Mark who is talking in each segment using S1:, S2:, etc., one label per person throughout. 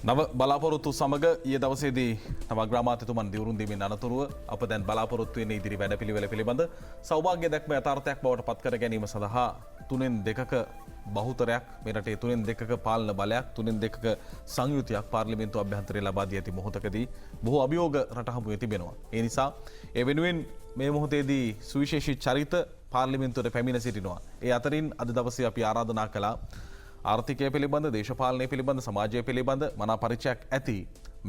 S1: නව බලාපොරොත්තු සමග ඊයේ දවසේදී නව ග්‍රාමාත්‍යතුමන් දිවුරුම් දීමෙන් අනතුරුව අප දැන් බලාපොරොත්තු වෙන ඉදිරි වැඩපිළිවෙල පිළිබඳ සෞභාග්‍ය දැක්ම යථාර්ථයක් බවට පත් කර ගැනීම සඳහා තුනෙන් දෙකක බහුතරයක් මේ රටේ තුනෙන් දෙකක පාලන බලයක් තුනෙන් දෙකක සංයුතියක් පාර්ලිමේන්තු අභ්‍යන්තරයේ ලබා දී ඇති මොහොතකදී බොහෝ අභියෝග රට හමුවේ තිබෙනවා. ඒ නිසා ඒ වෙනුවෙන් මේ මොහොතේදී සුවිශේෂී චරිත පාර්ලිමේන්තුවට පැමිණ සිටිනවා. ඒ අතරින් අද දවසේ අපි ආරාධනා කළා ආර්ථිකය පිළිබඳ දේශපාලනය පිළිබඳ සමාජය පිළිබඳ මනා පරිචයක් ඇති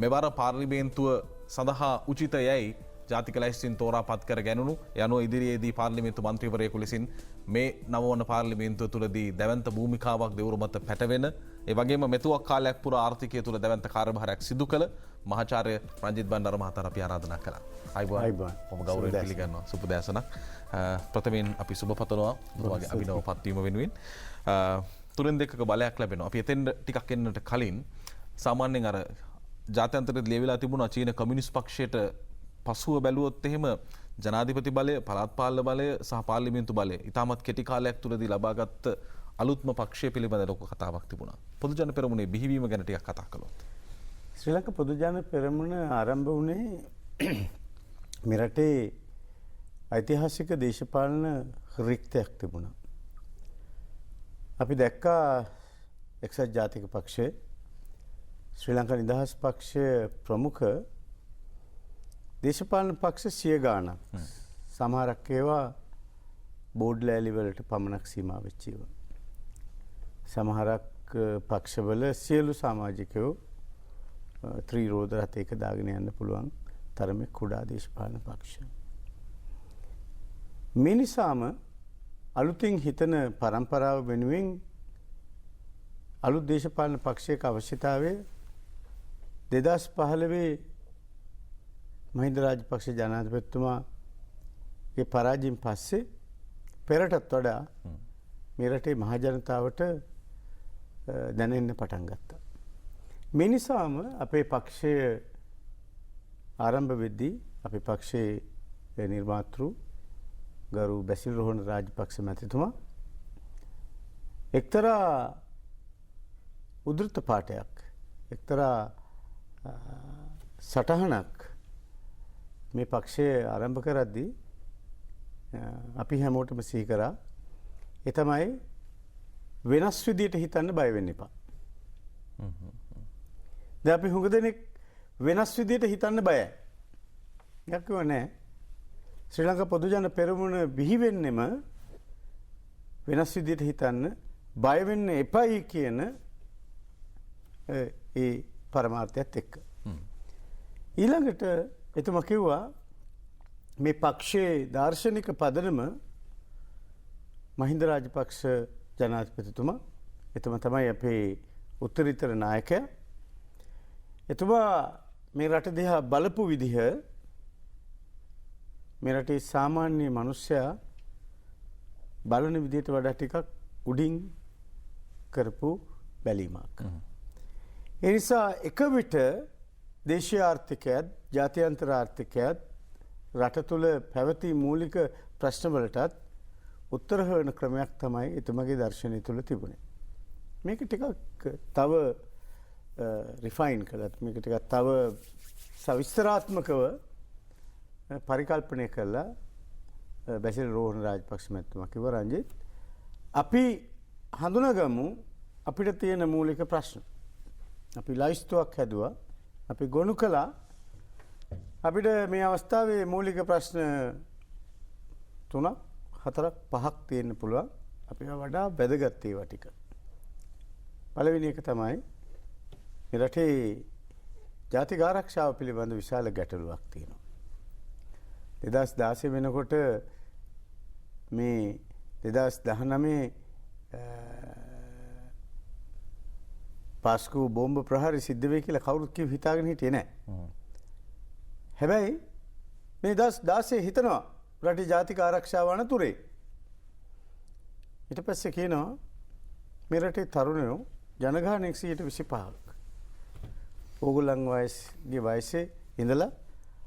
S1: මෙවර පාර්ලිමේන්තුව සඳහා උචිත යැයි ජාතික ලැයිස්තුවෙන් තෝරා පත් කර ගැනුණු යනුව ඉදිරියේදී පාර්ලිමේන්තු මන්ත්‍රීවරයෙකු ලෙසින් මේ නවවන පාර්ලිමේන්තුව තුළදී දැවැන්ත භූමිකාවක් දෙවුරු මත පැටවෙන ඒ වගේම මෙතුවක් කාලයක් පුරා ආර්ථිකය තුළ දැවැන්ත කාර්යභාරයක් සිදු කළ මහාචාර්ය රංජිත් බණ්ඩාර මහතාට අපි ආරාධනා කළා. අයිබෝන් මම ගෞරවයෙන් පිළිගන්නවා සුබදෑසනක්. ප්‍රථමයෙන් අපි සුබ පතනවා ඔබගේ අභිනව පත්වීම වෙනුවෙන්. තුනෙන් දෙකක බලයක් ලැබෙනවා. අපි එතෙන්ට ටිකක් එන්නට කලින් සාමාන්‍යයෙන් අර ජාත්‍යන්තරයේ ලියවිලා තිබුණා චීන කමියුනිස්ට් පක්ෂයට පසුව බැලුවොත් එහෙම ජනාධිපති බලය, පළාත් පාලන බලය සහ පාර්ලිමේන්තු බලය ඉතාමත් කෙටි කාලයක් තුළදී ලබාගත් අලුත්ම පක්ෂය පිළිබඳ ලොකු කතාවක් තිබුණා. පොදු ජන පෙරමුණේ බිහිවීම ගැන ටිකක් කතා කළොත්.
S2: ශ්‍රී ලංකා පොදු ජන පෙරමුණ ආරම්භ වුණේ මේ රටේ ඓතිහාසික දේශපාලන රික්තයක් තිබුණා. අපි දැක්කා එක්සත් ජාතික පක්ෂය ශ්‍රී ලංකා නිදහස් පක්ෂය ප්‍රමුඛ දේශපාලන පක්ෂ සිය ගාණක් සමහරක් ඒවා බෝඩ් ලෑලි වලට පමණක් සීමා වෙච්ච ඒවා. සමහරක් පක්ෂවල සියලු සමාජිකයෝ ත්‍රිරෝද රථයක දාගෙන යන්න පුළුවන් තරමේ කුඩා දේශපාලන පක්ෂ. මේ නිසාම අලුතින් හිතන පරම්පරාව වෙනුවෙන් අලුත් දේශපාලන පක්ෂයක අවශ්‍යතාවය 2015 මහින්ද රාජපක්ෂ ජනාධිපතිතුමාගේ පරාජයෙන් පස්සේ පෙරටත් වඩා මේ රටේ මහ ජනතාවට දැනෙන්න පටන් ගත්තා. මේ නිසාම අපේ පක්ෂය ආරම්භ වෙද්දී අපේ පක්ෂයේ නිර්මාතෘ ගරු බැසිල් රෝහණ රාජපක්ෂ මැතිතුමා එක්තරා උද්ෘත පාඨයක් එක්තරා සටහනක් මේ පක්ෂය ආරම්භ කරද්දී අපි හැමෝටම සිහි කරා. ඒ තමයි වෙනස් විදියට හිතන්න බය වෙන්න එපා. දැන් අපි හුඟ දෙනෙක් වෙනස් විදියට හිතන්න බයයි. යක්කව නැහැ. ශ්‍රී ලංකා පොදු ජන පෙරමුණ බිහි වෙන්නෙම වෙනස් විදියට හිතන්න බය වෙන්න එපයි කියන ඒ පරමාර්ථයත් එක්ක. ඊළඟට එතුමා කිව්වා මේ පක්ෂයේ දාර්ශනික පදනම මහින්ද රාජපක්ෂ ජනාධිපතිතුමා එතුමා තමයි අපේ උත්තරීතර නායකයා. එතුමා මේ රට දිහා බලපු විදිහ මේ රටේ සාමාන්‍ය මිනිස්සයා බලන විදිහට වඩා ටිකක් උඩින් කරපු බැලීමක්. ඒ නිසා එක විට දේශීය ආර්ථිකයත් ජාත්‍යන්තර ආර්ථිකයත් රට තුළ පැවති මූලික ප්‍රශ්නවලටත් උත්තර හොයන ක්‍රමයක් තමයි එතුමගේ දර්ශනය තුළ තිබුණේ. මේක ටිකක් තව රිෆයින් කළත් මේක ටිකක් තව සවිස්තරාත්මකව පරිකල්පනය කළා බැසිල් රෝහණ රාජපක්ෂ මැතිතුමා කිව්වා රංජිත් අපි හඳුනාගමු අපිට තියෙන මූලික ප්‍රශ්න. අපි ලයිස්තුවක් හැදුවා. අපි ගොනු කළා අපිට මේ අවස්ථාවේ මූලික ප්‍රශ්න 3ක් 4ක් 5ක් තියෙන්න පුළුවන්. අපි වඩා වැදගත් ඒවා ටික. පළවෙනි එක තමයි මේ රටේ ජාතික ආරක්ෂාව පිළිබඳ විශාල ගැටලුවක් තියෙනවා. 2016 වෙනකොට මේ 2019 පාස්කු බෝම්බ ප්‍රහාරය සිද්ධ වෙයි කියලා කවුරුත් කිව්ව හිතාගෙන හිටියේ නැහැ. හැබැයි මේ 2016 හිතනවා රටේ ජාතික ආරක්ෂාව අනතුරේ. ඊට පස්සේ කියනවා මේ රටේ තරුණයෝ ජනගහනය 125ක්. ඕගොල්ලන් වයසේ ඉඳලා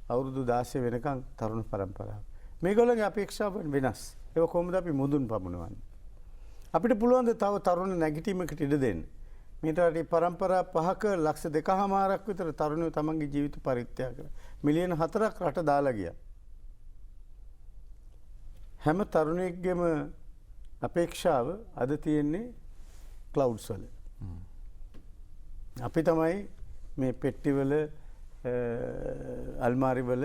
S2: අවුරුදු 16 වෙනකන් තරුණ පරම්පරාව. මේගොල්ලන්ගේ අපේක්ෂාවන් වෙනස්. ඒක කොහොමද අපි මුදුන් පමුණවන්නේ? අපිට පුළුවන් ද තව තරුණ නැගිටීමකට ඉඩ දෙන්න? මීට වඩා පරම්පරා 5ක ලක්ෂ 2.5ක් විතර තරුණයෝ තමන්ගේ ජීවිත පරිත්‍යාග කළා. මිලියන 4ක් රට දාලා ගියා. හැම තරුණයෙක්ගේම අපේක්ෂාව අද තියෙන්නේ ක්ලවුඩ්ස් වල. අපි තමයි මේ පෙට්ටිවල අල්මාරිවල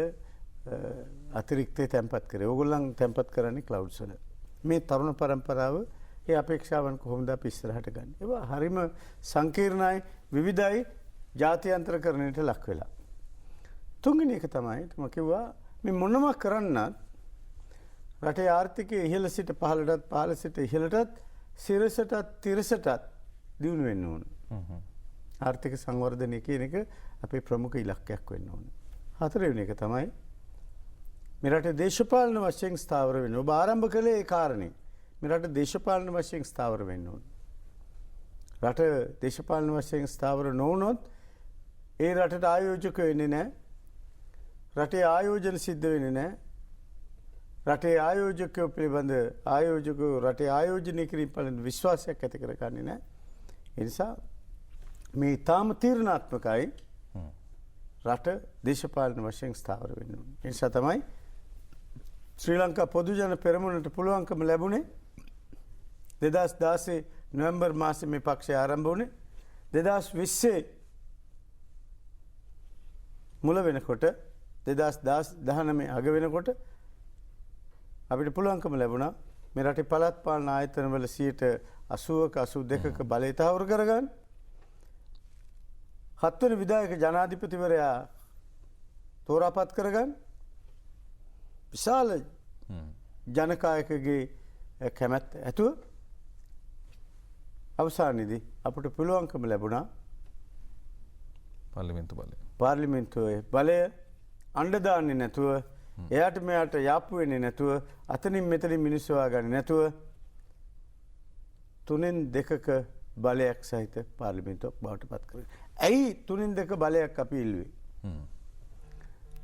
S2: අතිරික්තය තැන්පත් කරේ. ඕගොල්ලන් තැන්පත් කරන්නේ ක්ලවුඩ්ස් වල. මේ තරුණ පරම්පරාව ඒ අපේක්ෂාවන් කොහොමද අපි ඉස්සරහට ගන්න. ඒවා හරිම සංකීර්ණයි, විවිධයි, ජාත්‍යන්තරකරණයට ලක් වෙලා. තුන්වෙනි එක තමයි මම කිව්වා මේ මොනම කරන්නත් රටේ ආර්ථිකයේ ඉහළ සිට පහළටත් පහළ සිට ඉහළටත් සිරසටත් තිරසටත් දියුණු වෙන්න ඕන. ආර්ථික සංවර්ධනය කියන එක අපේ ප්‍රමුඛ ඉලක්කයක් වෙන්න ඕන. හතරවෙනි එක තමයි මේ රටේ දේශපාලන වශයෙන් ස්ථාවර වෙන්න. ඔබ ආරම්භ කළේ ඒ කාරණේ. මේ රට දේශපාලන වශයෙන් ස්ථාවර වෙන්න ඕන. රට දේශපාලන වශයෙන් ස්ථාවර නොවුනොත් ඒ රටට ආයෝජක වෙන්නේ නැහැ. රටේ ආයෝජන සිද්ධ වෙන්නේ නැහැ. රටේ ආයෝජකයෝ පිළිබඳ ආයෝජකයෝ රටේ ආයෝජනය කිරීම පිළිබඳ විශ්වාසයක් ඇති කරගන්නේ නැහැ. ඒ නිසා මේ ඊටාම තීරණාත්මකයි රට දේශපාලන වශයෙන් ස්ථාවර වෙන්න ඕනේ. ඒ නිසා තමයි ශ්‍රී ලංකා පොදු ජන පෙරමුණට පුළුවන්කම ලැබුණේ 2016 නොවැම්බර් මාසයේ මේ පක්ෂය ආරම්භ වුණේ. 2020 මුල වෙනකොට 2019 අග වෙනකොට අපිට පුළුවන්කම ලැබුණා මේ රටේ පළාත් පාලන ආයතනවල 80ක 82ක බලය තහවුරු කරගන්න. 7 වෙනි විධායක ජනාධිපතිවරයා තෝරාපත් කරගන්න. විශාල ජනකායකගේ කැමැත්ත ඇතුව අවසානයේදී අපට පුළුවන්කම ලැබුණා පාර්ලිමේන්තුවේ බලය අඬ දාන්නේ නැතුව එයාට මෙයාට යාප්පු වෙන්නේ නැතුව අතනින් මෙතනින් මිනිස්සු ආගන්නේ නැතුව 3/2ක බලයක් සහිත පාර්ලිමේන්තුවක් බවට පත් කරගන්න. ඇයි 3/2 බලයක් අපි ඉල්ලුවේ?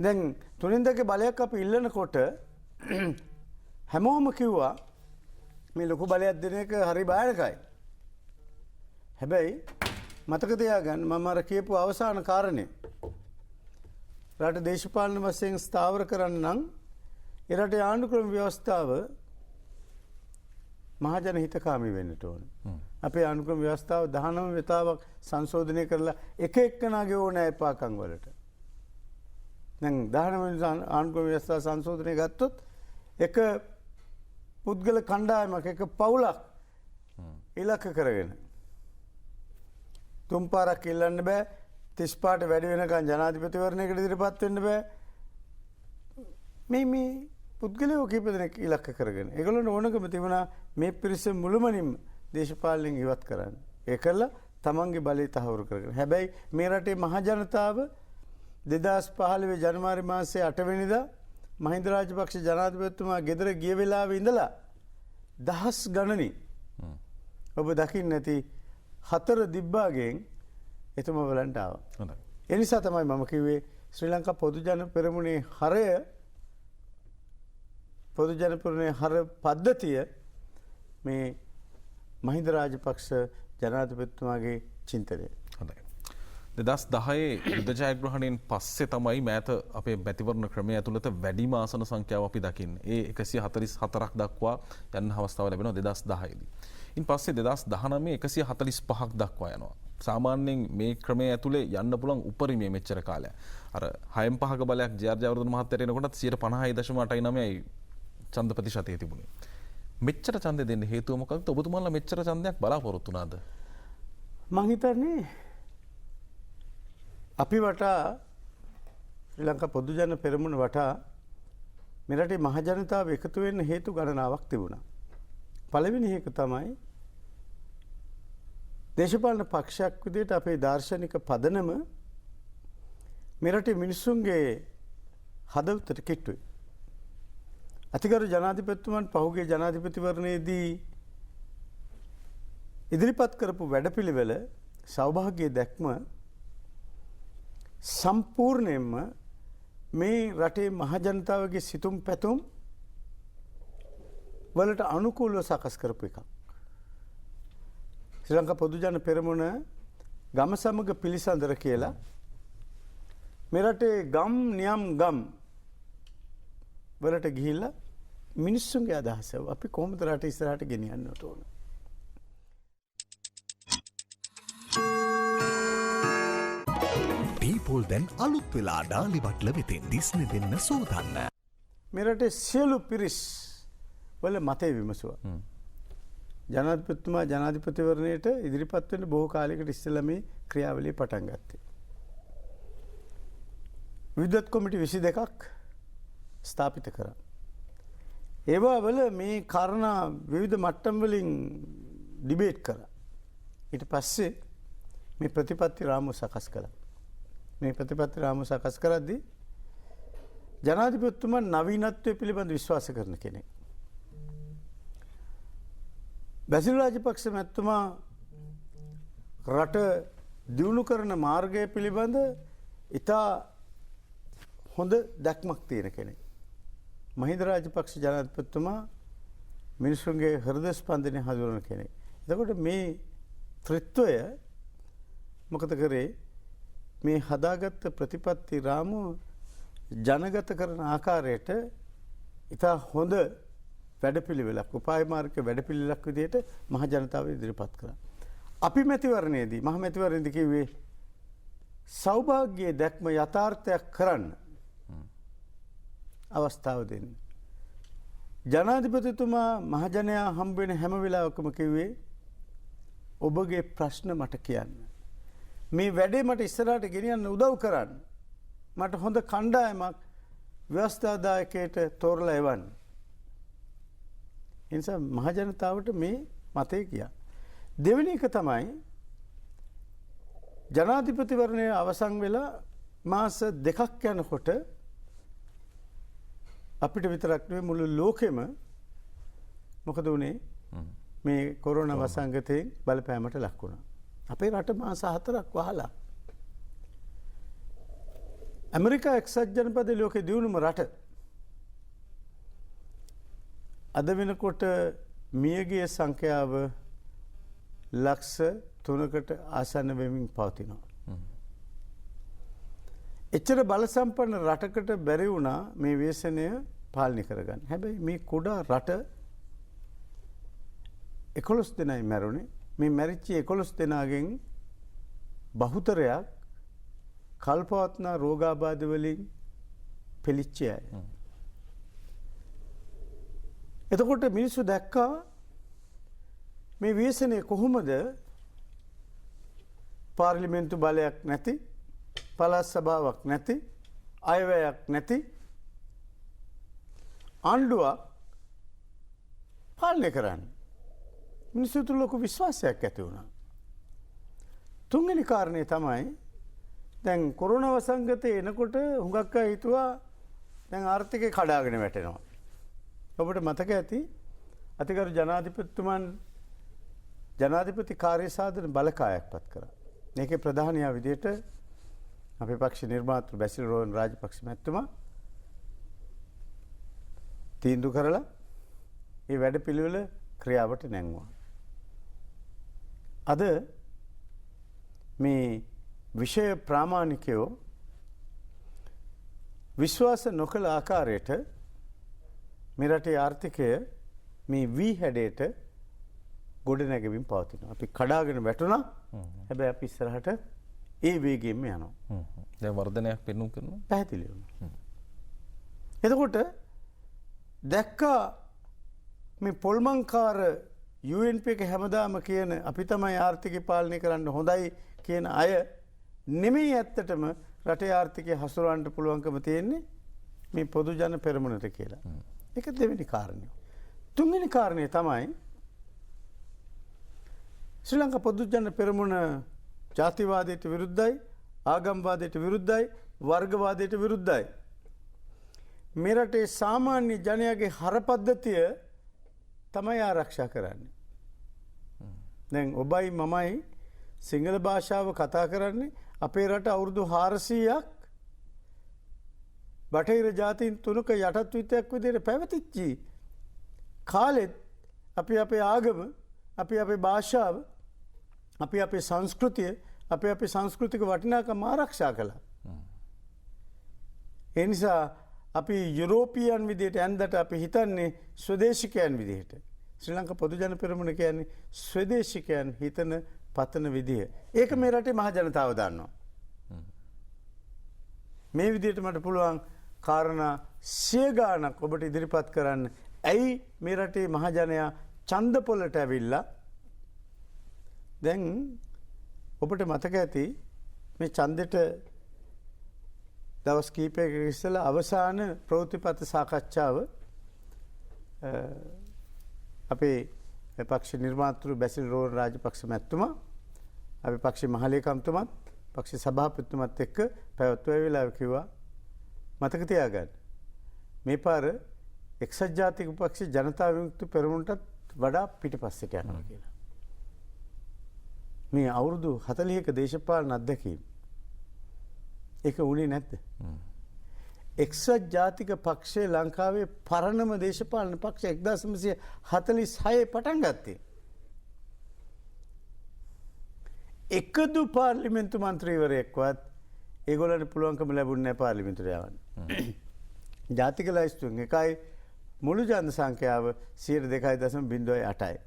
S2: දැන් 3/2 බලයක් අපි ඉල්ලනකොට හැමෝම කිව්වා මේ ලොකු බලයක් දෙන එක හරි භයානකයි. හැබැයි මතක තියාගන්න මම අර කියපු අවසාන කාරණේ රට දේශපාලන වශයෙන් ස්ථාවර කරන්න නම් ඒ රටේ ආණ්ඩුක්‍රම ව්‍යවස්ථාව මහජන හිතකාමී වෙන්නට ඕන. අපේ ආණ්ඩුක්‍රම ව්‍යවස්ථාව 19 වතාවක් සංශෝධනය කරලා එක එක්කනාගේ ඕනෑ එපාකම් වලට. දැන් 19 ආණ්ඩුක්‍රම ව්‍යවස්ථාව සංශෝධනය ගත්තොත් එක පුද්ගල කණ්ඩායමක් එක පවුලක් ඉලක්ක කරගෙන තුන් පාරක් ඉල්ලන්න බෑ. 30 පාට වැඩි වෙනකන් ජනාධිපතිවරණයකට ඉදිරිපත් වෙන්න බෑ. මේ පුද්ගලයෝ කීප දෙනෙක් ඉලක්ක කරගෙන. ඒගොල්ලන්ට ඕනකම තිබුණා මේ පිරිස මුළුමනින්ම දේශපාලනයෙන් ඉවත් කරන්න. ඒකලා තමන්ගේ බලය තහවුරු කරගෙන. හැබැයි මේ රටේ මහ ජනතාව 2015 ජනවාරි මාසයේ 8 වෙනිදා මහින්ද රාජපක්ෂ ජනාධිපතිතුමා ගෙදර ගිය වෙලාවේ ඉඳලා දහස් ගණනින් ඔබ දකින්න නැති 4 දිබ්බාගෙන් එතුම වලන්ට ආවා.
S1: හොඳයි.
S2: ඒ නිසා තමයි මම කිව්වේ ශ්‍රී ලංකා පොදු ජන පෙරමුණේ හරය පොදු ජන පෙරමුණේ හර පද්ධතිය මේ මහින්ද රාජපක්ෂ ජනාධිපතිතුමාගේ චින්තනය.
S1: හොඳයි. 2010 යුද ජයග්‍රහණයෙන් පස්සේ තමයි මෑත අපේ මැතිවරණ ක්‍රමය ඇතුළත වැඩිම ආසන සංඛ්‍යාව අපි දකින්නේ. ඒ 144ක් දක්වා යන්න අවස්ථාව ලැබෙනවා 2010 දී. ඉන් පස්සේ 2019 145ක් දක්වා යනවා. සාමාන්‍යයෙන් මේ ක්‍රමය ඇතුලේ යන්න පුළුවන් උපරිමයේ මෙච්චර කාලයක්. අර 6/5ක බලයක් ජය ජයවර්ධන මහත්තයට එනකොටත් 50.89යි ඡන්ද ප්‍රතිශතය තිබුණේ. මෙච්චර ඡන්දෙ දෙන්න හේතුව මොකක්ද? ඔබතුමාලා මෙච්චර ඡන්දයක් බලාපොරොත්තු වුණාද?
S2: මං හිතන්නේ අපි වටා ශ්‍රී ලංකා පොදු ජන පෙරමුණ වටා මේ රටේ මහ ජනතාව එකතු වෙන්න හේතු ගණනාවක් තිබුණා. පළවෙනි එක තමයි දේශපාලන පක්ෂයක් විදිහට අපේ දාර්ශනික පදනම මේ රටේ මිනිසුන්ගේ හදවතට කිට්ටුයි. අතිගරු ජනාධිපතිතුමන් පහුගිය ජනාධිපතිවරණයේදී ඉදිරිපත් කරපු වැඩපිළිවෙල සෞභාග්‍ය දැක්ම සම්පූර්ණයෙන්ම මේ රටේ මහ ජනතාවගේ සිතුම් පැතුම් වලට අනුකූලව සකස් කරපු එකක්. ශ්‍රී ලංකා පොදු ජන පෙරමුණ ගම සමග පිළිසඳර කියලා මේ රටේ ගම් නියම් ගම් වලට ගිහිල්ලා මිනිස්සුන්ගේ අදහස අපි කොහොමද රට ඉස්සරහට ගෙනියන්නට ඕන.
S3: ඩීපෝල් දැන් අලුත් වෙලා ඩාලිවට්ල වෙතින් දිස්න දෙන්න සූදන්න.
S2: මේ රටේ සියලු පිරිස් වල මතය විමසුවා. ජනාධිපතිතුමා ජනාධිපතිවරණයට ඉදිරිපත් වෙන්න බොහෝ කාලයකට ඉස්සෙල්ලා මේ ක්‍රියාවලිය පටන් ගත්තේ. විද්වත් කොමිටි 22ක් ස්ථාපිත කරා. ඒවා වල මේ කාරණා විවිධ මට්ටම් වලින් ඩිබේට් කරා. ඊට පස්සේ මේ ප්‍රතිපත්ති රාමුව සකස් කළා. මේ ප්‍රතිපත්ති රාමුව සකස් කරද්දී ජනාධිපතිතුමා නවීනත්වය පිළිබඳ විශ්වාස කරන කෙනෙක්. බැසිල් රාජපක්ෂ මැතිතුමා රට දියුණු කරන මාර්ගය පිළිබඳ ඉතා හොඳ දැක්මක් තියෙන කෙනෙක්. මහින්ද රාජපක්ෂ ජනාධිපතිතුමා මිනිසුන්ගේ හෘද ස්පන්දනය හඳුනන කෙනෙක්. එතකොට මේ ත්‍රිත්වය මොකද කරේ මේ හදාගත්ත ප්‍රතිපත්ති රාමුව ජනගත කරන ආකාරයට ඉතා හොඳ වැඩපිළිවෙලක් උපාය මාර්ග වැඩපිළිවෙලක් විදිහට මහ ජනතාව ඉදිරිපත් කළා. අපි මැතිවරණයේදී මහ මැතිවරණයේදී කිව්වේ සෞභාග්‍යයේ දැක්ම යථාර්ථයක් කරන්න අවස්ථාව දෙන්න. ජනාධිපතිතුමා මහජනයා හම්බ වෙන හැම වෙලාවකම කිව්වේ ඔබගේ ප්‍රශ්න මට කියන්න. මේ වැඩේ මට ඉස්සරහට ගෙනියන්න උදව් කරන්න. මට හොඳ කණ්ඩායමක් ව්‍යවස්ථාදායකයට තෝරලා එවන්න. ඒ නිසා මහජනතාවට මේ මතය කියා. දෙවෙනි එක තමයි ජනාධිපතිවරණය අවසන් වෙලා මාස 2ක් යනකොට අපිට විතරක් නෙවෙයි මුළු ලෝකෙම මොකද වුනේ මේ කොරෝනා වසංගතයෙන් බලපෑමට ලක් වුණා. අපේ රට මාස 4ක් වහලා. ඇමරිකා එක්සත් ජනපදයේ ලෝකේ දියුණුම රට. අද වෙනකොට මියගිය සංඛ්‍යාව ලක්ෂ 3කට ආසන්න වෙමින් පවතිනවා. එච්චර බල සම්පන්න රටකට බැරි වුණා මේ ව්‍යසනය පාලනය කරගන්න. හැබැයි මේ කුඩා රට 11 දෙනයි මැරුණේ. මේ මැරිච්ච 11 දෙනාගෙන් බහුතරයක් කල්පවත්නා රෝගාබාධ වලින් පෙළීච්ච අය. එතකොට මිනිස්සු දැක්කා මේ ව්‍යසනය කොහොමද පාර්ලිමේන්තු බලයක් නැති පළාත් සභාවක් නැති අයවැයක් නැති ආණ්ඩුවක් පාලනය කරන්න. මිනිස්සු තුළ ලොකු විශ්වාසයක් ඇති වුණා. තුන්වෙනි කාරණේ තමයි දැන් කොරෝනා වසංගතය එනකොට හුඟක් අය හිතුවා දැන් ආර්ථිකය කඩාගෙන වැටෙනවා. ඔබට මතක ඇති අතිගරු ජනාධිපතිතුමන් ජනාධිපති කාර්යසාධන බලකායක් පත් කරා. මේකේ ප්‍රධානියා විදිහට අපේ පක්ෂ නිර්මාතෘ බැසිල් රෝහන් රාජපක්ෂ මැතිතුමා තීන්දුව කරලා මේ වැඩපිළිවෙල ක්‍රියාවට නැංවුවා. අද මේ විෂය ප්‍රාමාණිකයෝ විශ්වාස නොකළ ආකාරයට මේ රටේ ආර්ථිකය මේ වී හැඩයට ගොඩනැගෙමින් පවතිනවා. අපි කඩාගෙන වැටුණා. හැබැයි අපි ඉස්සරහට ඒ වේගයෙන්ම යනවා.
S1: දැන් වර්ධනයක් පෙන්වු කරනවා.
S2: පැහැදිලි වුණා. එතකොට දැක්කා මේ පොල්මන්කාර UNP එක හැමදාම කියන අපි තමයි ආර්ථිකය පාලනය කරන්න හොඳයි කියන අය නෙමෙයි ඇත්තටම රටේ ආර්ථිකය හසුරවන්න පුළුවන්කම තියෙන්නේ මේ පොදු ජන පෙරමුණට කියලා. ඒක දෙවෙනි කාරණය. තුන්වෙනි කාරණය තමයි ශ්‍රී ලංකා පොදු ජන පෙරමුණ ජාතිවාදයට විරුද්ධයි, ආගම්වාදයට විරුද්ධයි, වර්ගවාදයට විරුද්ධයි. මේ රටේ සාමාන්‍ය ජනයාගේ හරපද්ධතිය තමයි ආරක්ෂා කරන්නේ. දැන් ඔබයි මමයි සිංහල භාෂාව කතා කරන්නේ අපේ රට අවුරුදු 400ක් බටහිර ජාතීන් තුනක යටත්විතයක් විදිහට පැවතිච්චි කාලෙත් අපි අපේ ආගම, අපි අපේ භාෂාව, අපි අපේ සංස්කෘතිය අපි සංස්කෘතික වටිනාකම් ආරක්ෂා කළා. ඒ නිසා අපි යුරෝපියන් විදිහට ඇන්දට අපි හිතන්නේ ස්වදේශිකයන් විදිහට. ශ්‍රී ලංකා පොදු ජන පෙරමුණ කියන්නේ ස්වදේශිකයන් හිතන පතන විදිහ. ඒක මේ රටේ මහ ජනතාව දන්නවා. මේ විදිහට මට පුළුවන් කාරණා 100 ගාණක් ඔබට ඉදිරිපත් කරන්න. ඇයි මේ රටේ මහ ජනයා ඡන්ද පොළට ඇවිල්ලා දැන් ඔබට මතක ඇති මේ ඡන්දෙට දවස් කීපයක ඉස්සෙල්ලා අවසාන ප්‍රවෘත්තිපත සාකච්ඡාව අපේ පක්ෂ නිර්මාතෘ බැසිල් රෝහණ රාජපක්ෂ මැතිතුමා අපේ පක්ෂ මහලේකම්තුමත් පක්ෂ සභාපතිතුමත් එක්ක පැවැත්වුවා වෙලාව කිව්වා මතක තියාගන්න මේ පාර එක්සත් ජාතික පක්ෂ ජනතා විමුක්ති පෙරමුණටත් වඩා පිටිපස්සට යනවා කියලා. මේ අවුරුදු 40ක දේශපාලන අත්දැකීම් ඒක උනේ නැද්ද? එක්සත් ජාතික පක්ෂය ලංකාවේ පරණම දේශපාලන පක්ෂ 1946 පටන් ගත්තේ. එකදු පාර්ලිමේන්තු මන්ත්‍රීවරයෙක්වත් ඒගොල්ලන්ට පුළුවන්කම ලැබුණේ නැහැ පාර්ලිමේන්තුවට යවන්න. ජාතික ලයිස්තුවෙන් එකයි මුළු ජන සංඛ්‍යාව 2.08යි.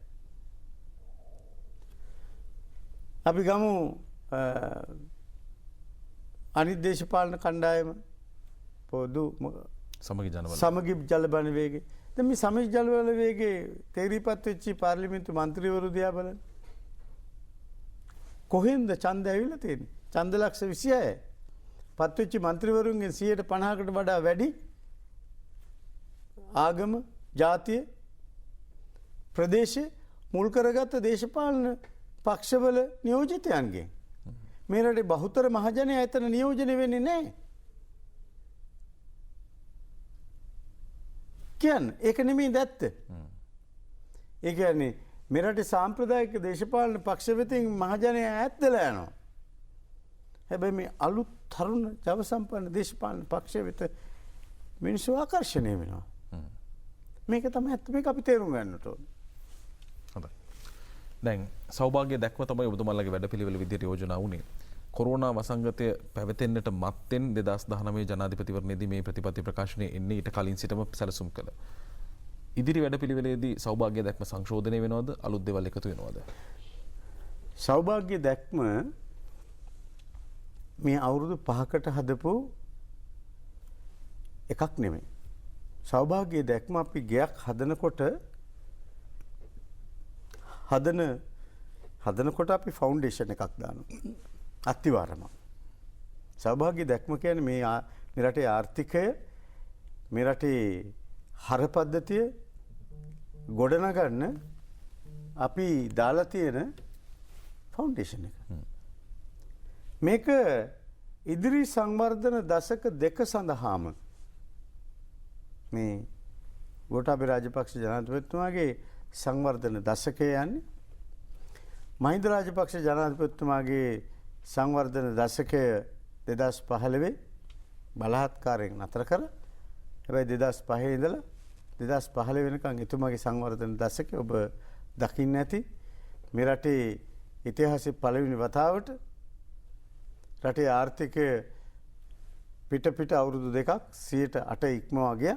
S2: අපි ගමු අනිත් දේශපාලන කණ්ඩායම පොදු සමගි ජල බලවේගය. දැන් මේ සමගි ජල බලවේගයේ තේරීපත් වෙච්ච පාර්ලිමේන්තු මන්ත්‍රීවරු දිහා බලන්න. කොහෙන්ද ඡන්ද ඇවිල්ලා තියෙන්නේ? ඡන්ද ලක්ෂ 26යි. පත් වෙච්ච මන්ත්‍රීවරුන්ගෙන් 50%කට වඩා වැඩි ආගම, ජාතිය, ප්‍රදේශය මුල් කරගත්ත දේශපාලන පක්ෂවල නියෝජිතයන්ගෙන් මේ රටේ බහුතර මහජනයා එතන නියෝජනය වෙන්නේ නැහැ. කියන්නේ ඒක නෙමෙයි ඇත්ත. ඒ කියන්නේ මේ රටේ සාම්ප්‍රදායික දේශපාලන පක්ෂ වෙතින් මහජනයා ඈත්දලා යනවා. හැබැයි මේ අලුත් තරුණ ජව සම්පන්න දේශපාලන පක්ෂ වෙත මිනිස්සු ආකර්ෂණය වෙනවා. මේක තමයි ඇත්ත. මේක අපි තේරුම් ගන්නට ඕන.
S1: හොඳයි. දැන් සෞභාග්‍ය දැක්ම තමයි ඔබතුමාලගේ වැඩපිළිවෙල විදිහට යෝජනා වුණේ. කොරෝනා වසංගතය පැවතෙන්නට මත්තෙන් 2019 ජනාධිපතිවරණයේදී මේ ප්‍රතිපත්ති ප්‍රකාශනය එන්නේ ඊට කලින් සිටම සැලසුම් කළ. ඉදිරි වැඩපිළිවෙලේදී සෞභාග්‍ය දැක්ම සංශෝධනය වෙනවද? අලුත් දේවල් එකතු වෙනවද?
S2: සෞභාග්‍ය දැක්ම මේ අවුරුදු 5කට හදපු එකක් නෙමෙයි. සෞභාග්‍ය දැක්ම අපි ගයක් හදනකොට අපි ෆවුන්ඩේෂන් එකක් දානවා. අත්තිවාරම. සෞභාග්‍ය දැක්ම කියන්නේ මේ රටේ ආර්ථිකය, මේ රටේ හර පද්ධතිය ගොඩනගන්න අපි දාලා තියෙන ෆවුන්ඩේෂන් එක. මේක ඉදිරි සංවර්ධන දශක 2 සඳහාම මේ ගෝඨාභය රාජපක්ෂ ජනාධිපතිතුමාගේ සංවර්ධන දශකය යන්නේ මහින්ද රාජපක්ෂ ජනාධිපතිතුමාගේ සංවර්ධන දශකය 2015 බලහත්කාරයෙන් නතර කර හැබැයි 2005 ඉඳලා 2015 වෙනකන් එතුමාගේ සංවර්ධන දශකය ඔබ දකින්න ඇති මේ රටේ ඉතිහාසයේ පළවෙනි වතාවට රටේ ආර්ථිකය පිට අවුරුදු දෙකක් 8% ඉක්මවා ගියා.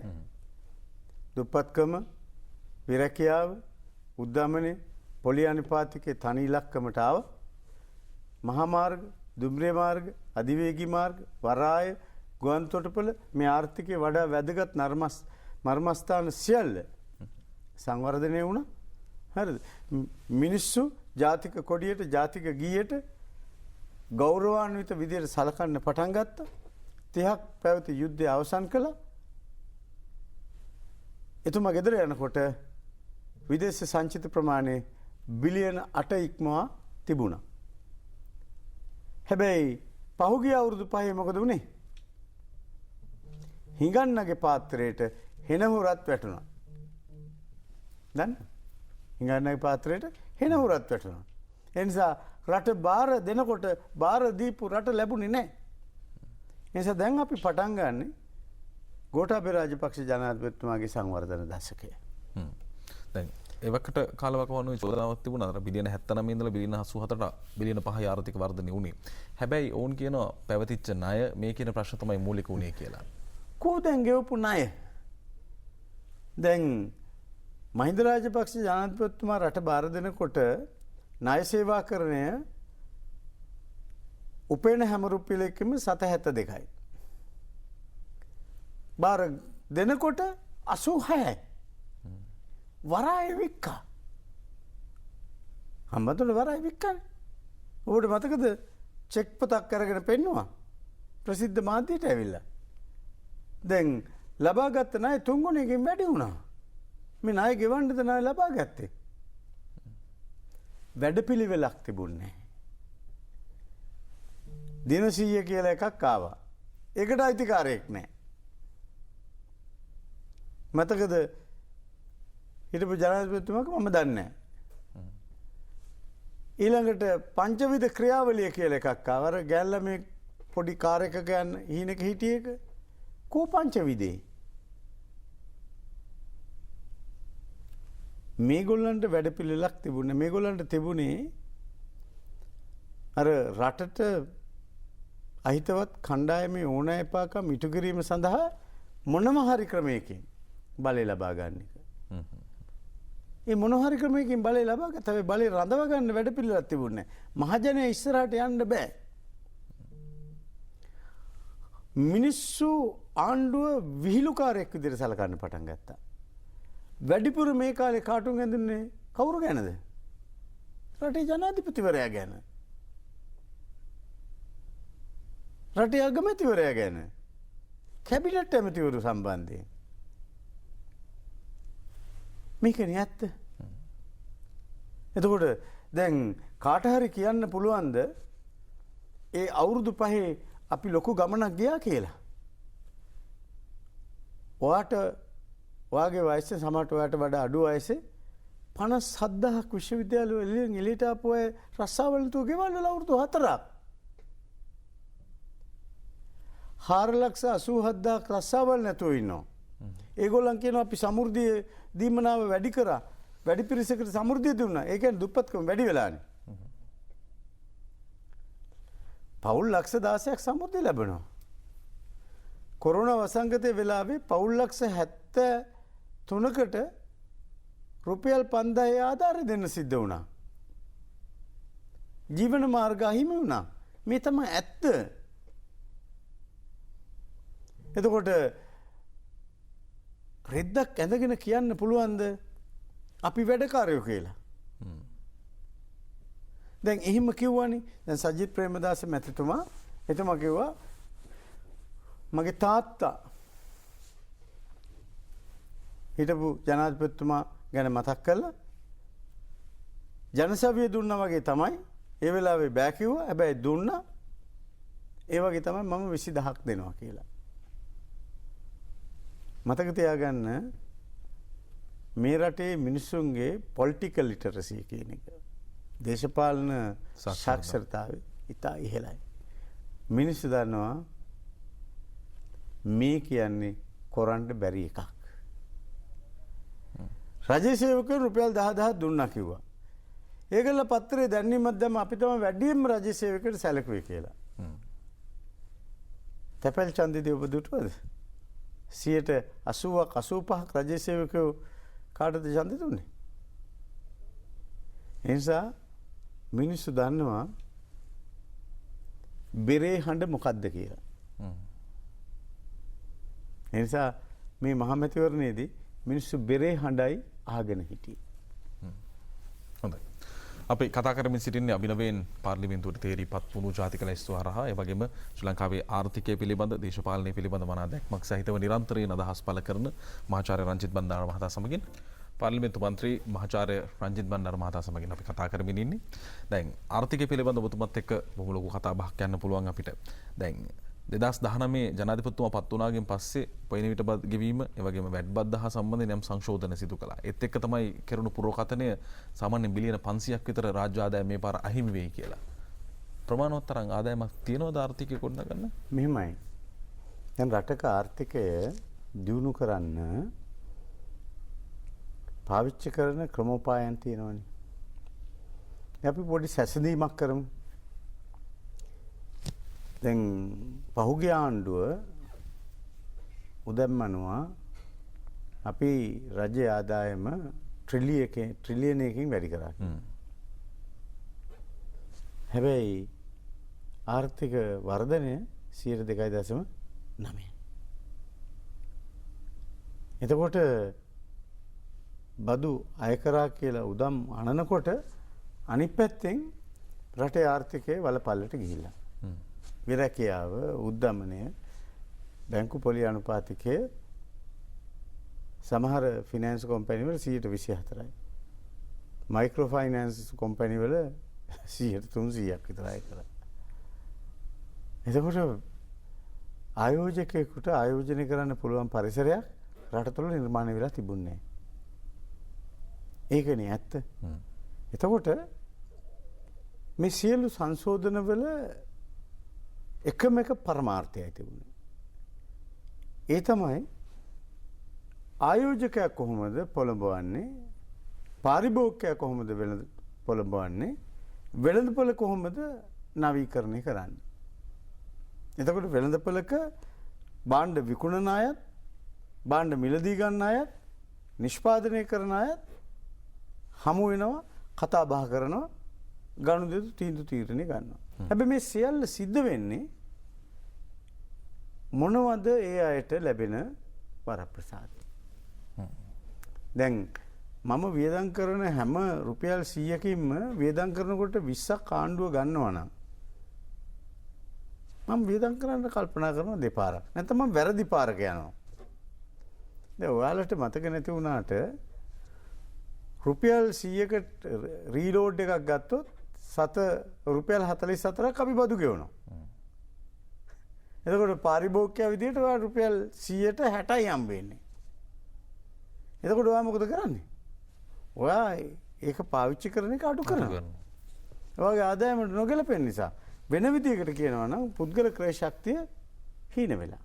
S2: දුප්පත්කම, විරැකියාව, උද්දමනය, පොලි අනිපාතිකයේ තනි ඉලක්කමට ආව. මහා මාර්ග, දුම්රිය මාර්ග, අධිවේගී මාර්ග, වරාය, ගුවන් තොටුපළ මේ ආර්ථිකයේ වඩා වැදගත් මර්මස්ථාන සියල්ල සංවර්ධනය වුණා. හරිද? මිනිස්සු ජාතික කොඩියට, ජාතික ගීයට ගෞරවාන්විත විදියට සලකන්න පටන් ගත්තා. 30ක් පැවති යුද්ධය අවසන් කළා. එතුමා ගෙදර යනකොට විදේශ සංචිත ප්‍රමාණය බිලියන 8 ඉක්මවා තිබුණා. හැබැයි පහුගිය අවුරුදු 5 මොකද වුනේ? හිඟන්නගේ පාත්‍රයට හෙනහුරත් වැටුණා. දන්න? හිඟන්නගේ පාත්‍රයට හෙනහුරත් වැටුණා. ඒ නිසා රට බාර දෙනකොට බාර දීපු රට ලැබුණේ නැහැ. ඒ නිසා දැන් අපි පටන් ගන්නෙ ගෝඨාභය රාජපක්ෂ ජනාධිපතිතුමාගේ සංවර්ධන දශකය.
S1: දැන් එවකට කාලවකවනුවේ චෝදනාවක් තිබුණා. අර බිලියන 79 ඉඳලා බිලියන 87ට බිලියන 5 ආර්ථික වර්ධනය වුණේ. හැබැයි ඔවුන් කියනවා පැවතිච්ච ණය මේ කියන ප්‍රශ්න තමයි මූලික වුණේ කියලා.
S2: කෝ දැන් ගෙවපු ණය? දැන් මහින්ද රාජපක්ෂ ජනාධිපතිතුමා රට බාර දෙනකොට ණය සේවාකරණය උපේන හැම රුපියලකම 772යි. බාර දෙනකොට 86යි. වරාය වික්කා. හම්බන්තොට වරාය වික්කානේ. ඔබට මතකද චෙක් පොතක් අරගෙන පෙන්නවා. ප්‍රසිද්ධ මාධ්‍යයට ඇවිල්ලා. දැන් ලබාගත්ත ණය 3 ගුණයකින් වැඩි වුණා. මේ ණය ගෙවන්නද ණය ලබා ගත්තේ? වැඩපිළිවෙලක් තිබුණේ නැහැ. දින 100 කියලා එකක් ආවා. ඒකට අයිතිකාරයෙක් නැහැ. මතකද හිටපු ජනාධිපතිතුමාක මම දන්නේ නැහැ. ඊළඟට පංචවිධ ක්‍රියාවලිය කියලා එකක් ආවා. අර ගැල්ල මේ පොඩි කාර් එකක යන හීනක හිටියේක කෝ පංචවිධේ? මේගොල්ලන්ට වැඩපිළිවෙලක් තිබුණේ. මේගොල්ලන්ට තිබුණේ අර රටට අහිතවත් කණ්ඩායමේ ඕනෑපාකම් ඉටු කිරීම සඳහා මොනම හරි ක්‍රමයකින් බලය ලබා ගන්න එක. ඒ මොන හරි ක්‍රමයකින් බලය ලබා ගත්ත හැබැයි බලය රඳව ගන්න වැඩපිළිවෙලක් තිබුණේ නැහැ. මහජනයා ඉස්සරහට යන්න බෑ. මිනිස්සු ආණ්ඩුව විහිළුකාරයෙක් විදිහට සලකන්න පටන් ගත්තා. වැඩිපුර මේ කාලේ කාටුන් ඇඳුන්නේ කවුරු ගැනද? රටේ ජනාධිපතිවරයා ගැන. රටේ අගමැතිවරයා ගැන. කැබිනට් ඇමතිවරු සම්බන්ධයෙන්. මේකනේ ඇත්ත. එතකොට දැන් කාට හරි කියන්න පුළුවන්ද ඒ අවුරුදු 5 අපි ලොකු ගමනක් ගියා කියලා? ඔයාට ඔයාගේ වයස සමහරට ඔයාට වඩා අඩු වයසේ 57000ක් විශ්වවිද්‍යාල වලින් එළියට ආපු අය රස්සාවල තු ගෙවල් වල අවුරුදු 4ක් 4,87,000ක් රස්සාවල් නැතුව ඉන්නවා. ඒගොල්ලන් කියනවා අපි සමෘද්ධිය දීමනාව වැඩි කරා. වැඩි පිරිසකට සමෘද්ධිය දුන්නා. ඒ කියන්නේ දුප්පත්කම වැඩි වෙලානේ. පවුල් ලක්ෂ 16ක් සමෘද්ධිය ලැබෙනවා. කොරෝනා වසංගතයේ වෙලාවේ පවුල් ලක්ෂ 73කට රුපියල් 5000 ආධාරය දෙන්න සිද්ධ වුණා. ජීවන මාර්ග අහිමි වුණා. මේ තමයි ඇත්ත. එතකොට රෙද්දක් ඇඳගෙන කියන්න පුළුවන්ද අපි වැඩකාරයෝ කියලා? දැන් එහෙම කිව්වනේ. දැන් සජිත් ප්‍රේමදාස මැතිතුමා එතුමා කිව්වා මගේ තාත්තා හිටපු ජනාධිපතිතුමා ගැන මතක් කළා. ජනසවිය දුන්නා වගේ තමයි ඒ වෙලාවේ බෑ කිව්වා. හැබැයි දුන්නා. ඒ වගේ තමයි මම 20000ක් දෙනවා කියලා. මතක තියාගන්න මේ රටේ මිනිස්සුන්ගේ පොලිටිකල් ලිටරසි කියන එක දේශපාලන සාක්ෂරතාවය ඉතා ඉහළයි. මිනිස්සු දන්නවා මේ කියන්නේ කරන්න බැරි එකක්. රජයේ සේවකයෝ රුපියල් 10000 දුන්නා කිව්වා. ඒගොල්ල පත්‍රයේ දැන්වීමක් දැම්ම අපි තමයි වැඩියෙන්ම රජයේ සේවකයට සැලකුවේ කියලා. තැපැල් ඡන්දෙදී ඔබ දුටුවද? 80ක් 85ක් රජයේ සේවකයෝ කාටද ඡන්දෙ දුන්නේ? ඒ නිසා මිනිස්සු දන්නවා බෙරේ හඬ මොකද්ද කියලා. ඒ නිසා මේ මහමැතිවරණයේදී මිනිස්සු බෙරේ හඬයි අහගෙන හිටියේ.
S1: හොඳයි. අපි කතා කරමින් සිටින්නේ අභිනවයෙන් පාර්ලිමේන්තුවට තේරීපත් වුණු ජාතික ලැයිස්තුව හරහා ඒ වගේම ශ්‍රී ලංකාවේ ආර්ථිකය පිළිබඳ දේශපාලනය පිළිබඳ මනා දැක්මක් සහිතව නිරන්තරයෙන් අදහස් පළ කරන මහාචාර්ය රංජිත් බණ්ඩාර මහතා සමගින් පාර්ලිමේන්තු මන්ත්‍රී මහාචාර්ය රංජිත් බණ්ඩාර මහතා සමගින් අපි කතා කරමින් ඉන්නේ. දැන් ආර්ථිකය පිළිබඳ ඔබතුමත් එක්ක බොහොම ලොකු කතා බහක් යන්න පුළුවන් අපිට. දැන් 2019 ජනාධිපතිතුමා පත් වුණාගෙන් පස්සේ පොයින විට බද් ගෙවීම ඒ වගේම වැට් බද්ද හා සම්බන්ධයෙන් යම් සංශෝධන සිදු කළා. ඒත් එක්ක තමයි කෙරුණු පුරෝකථනය සාමාන්‍යයෙන් බිලියන 500ක් විතර රාජ්‍ය ආදායම මේ පාර අහිමි වෙයි කියලා. ප්‍රමාණවත් තරම් ආදායමක් තියෙනවද ආර්ථිකය ගොඩනගන්න?
S2: මෙහෙමයි. දැන් රටක ආර්ථිකය දියුණු කරන්න පාවිච්චි කරන ක්‍රමෝපායන් තියෙනවනේ. අපි පොඩි සැසඳීමක් කරමු. දැන් පහුගිය ආණ්ඩුව උදැම්මනවා අපි රජයේ ආදායම ට්‍රිලියනයකින් වැඩි කරා. හැබැයි ආර්ථික වර්ධනය 2.9. එතකොට බදු අය කරා කියලා උදම් අනනකොට අනිත් පැත්තෙන් රටේ ආර්ථිකය වලපල්ලට ගිහිල්ලා. විරැකියාව, උද්දමනය, බැංකු පොලි අනුපාතිකය සමහර ෆිනෑන්ස් කොම්පැනි වල 24%යි. මයික්‍රෝ ෆයිනෑන්ස් කොම්පැනි වල 300ක් විතර අය කරා. එතකොට ආයෝජකයෙකුට ආයෝජනය කරන්න පුළුවන් පරිසරයක් රට තුළ නිර්මාණය වෙලා තිබුණේ නැහැ. ඒකනේ ඇත්ත. එතකොට මේ සියලු සංශෝධනවල එකම එක පරමාර්ථයයි තිබුණේ. ඒ තමයි ආයෝජකයා කොහොමද පොළඹවන්නේ, පාරිභෝගිකයා කොහොමද පොළඹවන්නේ, වෙළඳපොළ කොහොමද නවීකරණය කරන්නේ. එතකොට වෙළඳපොළක භාණ්ඩ විකුණන අයත්, භාණ්ඩ මිලදී ගන්න අයත්, නිෂ්පාදනය කරන අයත් හමු වෙනවා, කතා බහ කරනවා, ගනුදෙනු තීන්දුව තීරණය ගන්නවා. හැබැයි මේ සියල්ල සිද්ධ වෙන්නේ මොනවද ඒ අයට ලැබෙන වරප්‍රසාද? දැන් මම වියදම් කරන හැම රුපියල් 100කින්ම වියදම් කරනකොට 20ක් ආණ්ඩුව ගන්නවා නම් මම වියදම් කරන්න කල්පනා කරනවා දෙපාරක්. නැත්නම් මම වැරදි පාරක යනවා. දැන් ඔයාලට මතක නැති වුණාට රුපියල් 100කට රීලෝඩ් එකක් ගත්තොත් රුපියල් 44ක් අපි බදු ගෙවනවා. එතකොට පාරිභෝගිකයා විදිහට ඔයා රුපියල් 100ට 60යි හම්බ වෙන්නේ. එතකොට ඔයා මොකද කරන්නේ? ඔයා ඒක පාවිච්චි කරන එක අඩු කරනවා. ඔයාගේ ආදායමට නොගැලපෙන නිසා වෙන විදිහකට කියනවා නම් පුද්ගල ක්‍රය ශක්තිය හීන වෙලා.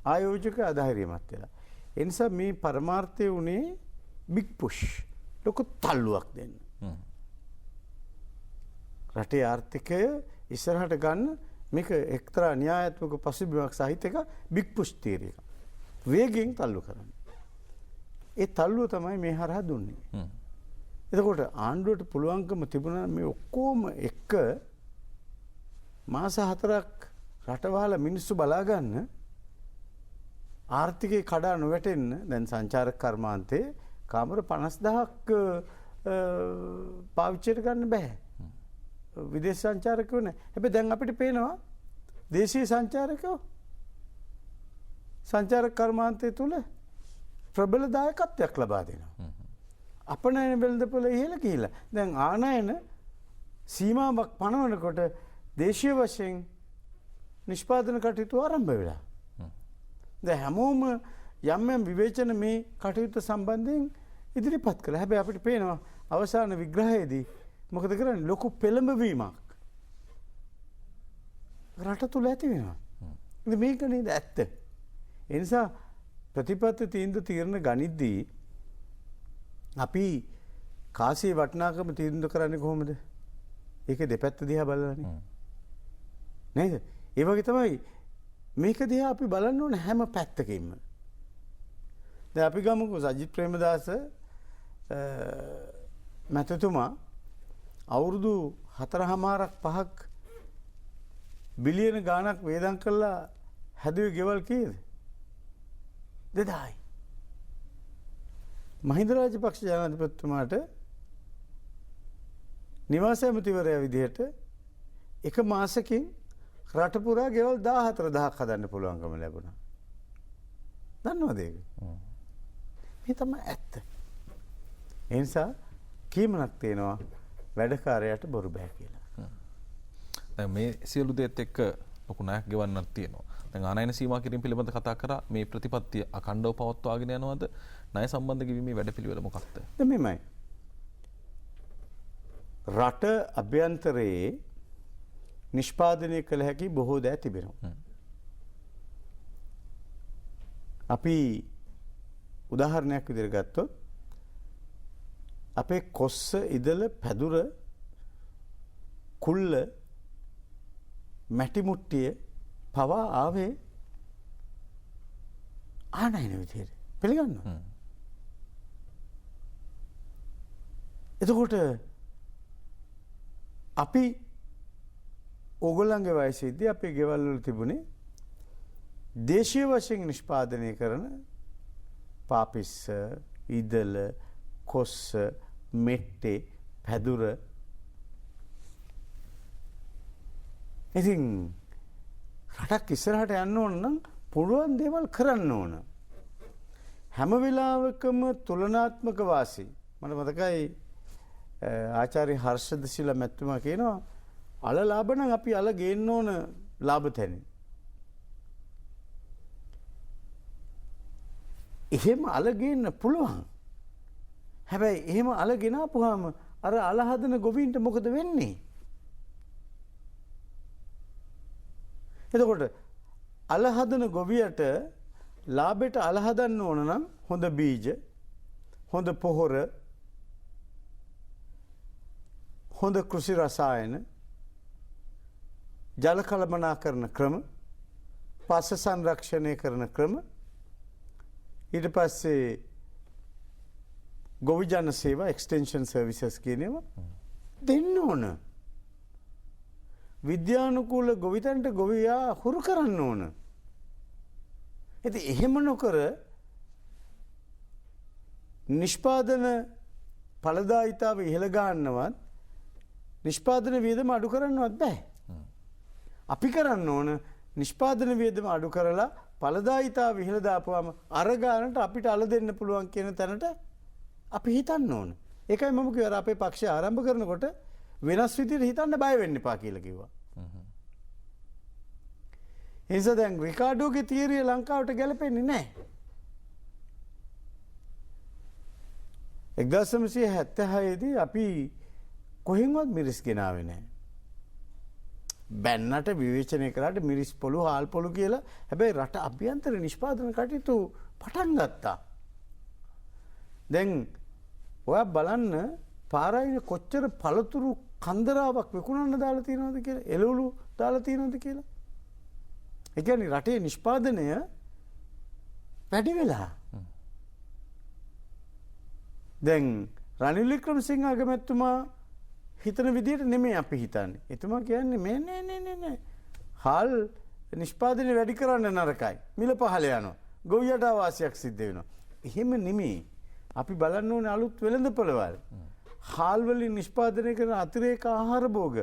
S2: ආයෝජක අධෛර්යමත් වෙලා. ඒ නිසා මේ පරමාර්ථය උනේ බිග් පුෂ්. ලොකු තල්ලුවක් දෙන්න. රටේ ආර්ථිකය ඉස්සරහට ගන්න මේක එක්තරා න්‍යායාත්මක පසුබිමක් සහිත එක බිග් පුෂ් තීරය එක. වේගෙන් තල්ලු කරන්න. ඒ තල්ලුව තමයි මේ හරහා දුන්නේ. එතකොට ආණ්ඩුවට පුළුවන්කම තිබුණා මේ ඔක්කොම එක මාස 4ක් රටවහල මිනිස්සු බලා ගන්න ආර්ථිකේ කඩා නොවැටෙන්න. දැන් සංචාරක කර්මාන්තේ කාමර 50000ක් පාවිච්චියට ගන්න බෑ. විදේශ සංචාරකයෝ නැහැ. හැබැයි දැන් අපිට පේනවා දේශීය සංචාරකයෝ සංචාරක කර්මාන්තය තුල ප්‍රබල දායකත්වයක් ලබා දෙනවා. අපනයන වෙළඳපොළ ඉහළ ගිහිලා. දැන් ආනයන සීමාවක් පනවනකොට දේශීය වශයෙන් නිෂ්පාදන කටයුතු ආරම්භ වෙලා. දැන් හැමෝම යම් යම් විවේචන මේ කටයුතු සම්බන්ධයෙන් ඉදිරිපත් කළා. හැබැයි අපිට පේනවා අවසාන විග්‍රහයේදී මොකද කරන්නේ? ලොකු පෙළඹවීමක් රට තුල ඇති වෙනවා. ඉතින් මේක නේද ඇත්ත. ඒ නිසා ප්‍රතිපත්ති තීන්දුව තීරණ ගනිද්දී අපි කාසියේ වටිනාකම තීන්දුව කරන්නේ කොහොමද? ඒක දෙපැත්ත දිහා බලලානේ. නේද? ඒ වගේ තමයි මේක දිහා අපි බලන්න ඕනේ හැම පැත්තකින්ම. දැන් අපි ගමුකෝ සජිත් ප්‍රේමදාස මැතිතුමා අවුරුදු 4.5ක් බිලියන ගාණක් වේදම් කළා හැදුවේ ගෙවල් කීයද? 2000යි. මහින්ද රාජපක්ෂ ජනාධිපතිතුමාට නිවාස ඇමතිවරයා විදිහට එක මාසකින් රට පුරා ගෙවල් 14000ක් හදන්න පුළුවන්කම ලැබුණා. දන්නවද ඒක? මේ තමයි ඇත්ත. ඒ නිසා කීමනක් තියෙනවා වැඩකාරයාට බොරු බෑ කියලා.
S1: දැන් මේ සියලු දේත් එක්ක ලොකු ණයක් ගෙවන්නක් තියෙනවා. දැන් ආනයන සීමා කිරීම පිළිබඳ කතා කරා. මේ ප්‍රතිපත්තිය අඛණ්ඩව පවත්වාගෙන යනවද? ණය සම්බන්ධ කිරීමේ වැඩපිළිවෙල මොකක්ද?
S2: දැන් මෙමය. රට අභ්‍යන්තරයේ නිෂ්පාදනය කළ හැකි බොහෝ දෑ තිබෙනවා. අපි උදාහරණයක් විදිහට ගත්තොත් අපේ කොස්ස ඉදල පැදුර කුල්ල මැටිමුට්ටිය පවා ආවේ ආනයන විදියට පිළිගන්න. එතකොට අපි ඕගොල්ලන්ගේ වයසේදී අපේ ගෙවල් වල තිබුණේ දේශීය වශයෙන් නිෂ්පාදනය කරන පාපිස්ස, ඉදල, කොස්ස, මෙට්ටේ, පැදුර. ඉතින් රටක් ඉස්සරහට යන්න ඕන නම් පුළුවන් දේවල් කරන්න ඕන. හැම වෙලාවකම තුලනාත්මක වාසී. මට මතකයි ආචාර්ය හර්ෂද සිලා මැතිතුමා කියනවා අල ලාභ නම් අපි අල ගේන්න ඕන ලාභ තැනින්. එහෙම අල ගේන්න පුළුවන්. හැබැයි එහෙම අල ගෙනාපුවාම අර අල හදන ගොවීන්ට මොකද වෙන්නේ? එතකොට අල හදන ගොවියට ලාභයට අල හදන්න ඕන නම් හොඳ බීජ, හොඳ පොහොර, හොඳ කෘෂි රසායන, ජල කළමනාකරන ක්‍රම, පස සංරක්ෂණය කරන ක්‍රම, ඊට පස්සේ ගොවි ජන සේවා එක්ස්ටෙන්ෂන් සර්විසස් කියනවා දෙන්න ඕන. විද්‍යානුකූල ගොවිතැන්ට ගොවියා හුරු කරන්න ඕන. ඉතින් එහෙම නොකර නිෂ්පාදන ඵලදායිතාව ඉහළ ගන්නවත් නිෂ්පාදන වියදම අඩු කරන්නවත් බෑ. අපි කරන්න ඕන නිෂ්පාදන වියදම අඩු කරලා ඵලදායිතාව ඉහළ දාපුවාම අර ගානට අපිට අල දෙන්න පුළුවන් කියන තැනට අපි හිතන්න ඕන. ඒකයි මම කිව්වා අපේ පක්ෂය ආරම්භ කරනකොට වෙනස් විදිහට හිතන්න බය වෙන්න එපා කියලා කිව්වා. ඒ නිසා දැන් රිකාඩෝගේ තියරිය ලංකාවට ගැලපෙන්නේ නැහැ. 1976 දී අපි කොහෙන්වත් මිරිස් ගෙනාවේ නැහැ. බැන්නට විවේචනය කරාට මිරිස් පොළු හාල් පොළු කියලා හැබැයි රට අභ්‍යන්තර නිෂ්පාදන කටයුතු පටන් ගත්තා. දැන් ඔයා බලන්න පාරායින කොච්චර පළතුරු කන්දරාවක් විකුණන්න දාලා තියෙනවද කියලා, එළවලු දාලා තියෙනවද කියලා. ඒ කියන්නේ රටේ නිෂ්පාදනය වැඩි වෙලා. දැන් රනිල් වික්‍රමසිංහ අගමැතිතුමා හිතන විදිහට නෙමෙයි අපි හිතන්නේ. එතුමා කියන්නේ මේ නෑ. හාල් නිෂ්පාදනය වැඩි කරන්න නරකයි. මිල පහළ යනවා. ගොවියට අවාසියක් සිද්ධ වෙනවා. එහෙම නෙමෙයි. අපි බලන්න ඕනේ අලුත් වෙළඳපොළවල්. හාල් වලින් නිෂ්පාදනය කරන අතිරේක ආහාර භෝග,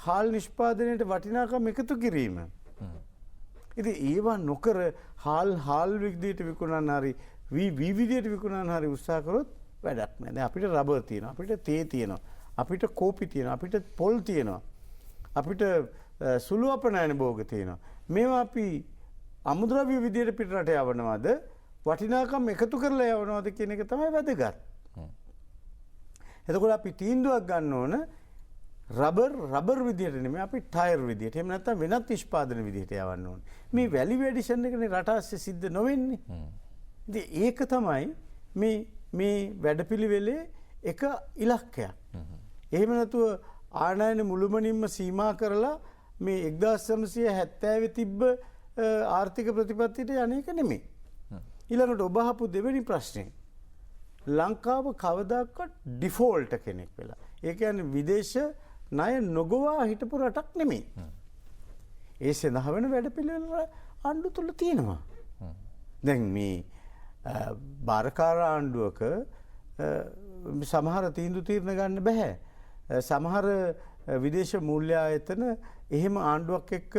S2: හාල් නිෂ්පාදනයට වටිනාකම් එකතු කිරීම. ඉතින් ඒවා නොකර හාල් විදිහට විකුණන්න හරි විවිධයට විකුණන්න හරි උත්සාහ කරොත් වැඩක් නෑ. දැන් අපිට රබර් තියෙනවා, අපිට තේ තියෙනවා, අපිට කෝපි තියෙනවා, අපිට පොල් තියෙනවා, අපිට සුළු අපනයන භෝග තියෙනවා. මේවා අපි අමුද්‍රව්‍ය විදිහට පිටරට යවනවද වටිනාකම් එකතු කරලා යවනවද කියන එක තමයි වැදගත්. එතකොට අපි තීන්දුවක් ගන්න ඕන රබර් විදිහට නෙමෙයි අපි ටයර් විදිහට. එහෙම නැත්නම් වෙනත් නිෂ්පාදන විදිහට යවන්න ඕන. මේ වැලියු ඇඩිෂන් එකනේ රට ASCII සිද්ධ නොවෙන්නේ. ඉතින් ඒක තමයි මේ වැඩපිළිවෙලේ එක ඉලක්කයක්. එහෙම නැතුව ආනයන මුළුමනින්ම සීමා කරලා මේ 1970 තිබ්බ ආර්ථික ප්‍රතිපත්තියට යන්නේක නෙමෙයි. ඊළඟට ඔබ අහපු දෙවෙනි ප්‍රශ්නේ ලංකාව කවදාකවත් ඩිෆෝල්ට් කෙනෙක් වෙලා. ඒ කියන්නේ විදේශ ණය නොගවා හිටපු රටක් නෙමෙයි. ඒ සඳහා වෙන වැඩපිළිවෙල ආණ්ඩුව තුල තියෙනවා. දැන් මේ බාරකාර ආණ්ඩුවක සමහර තීන්දුව తీරන ගන්න බෑ. සමහර විදේශ මූල්‍ය ආයතන එහෙම ආණ්ඩුවක් එක්ක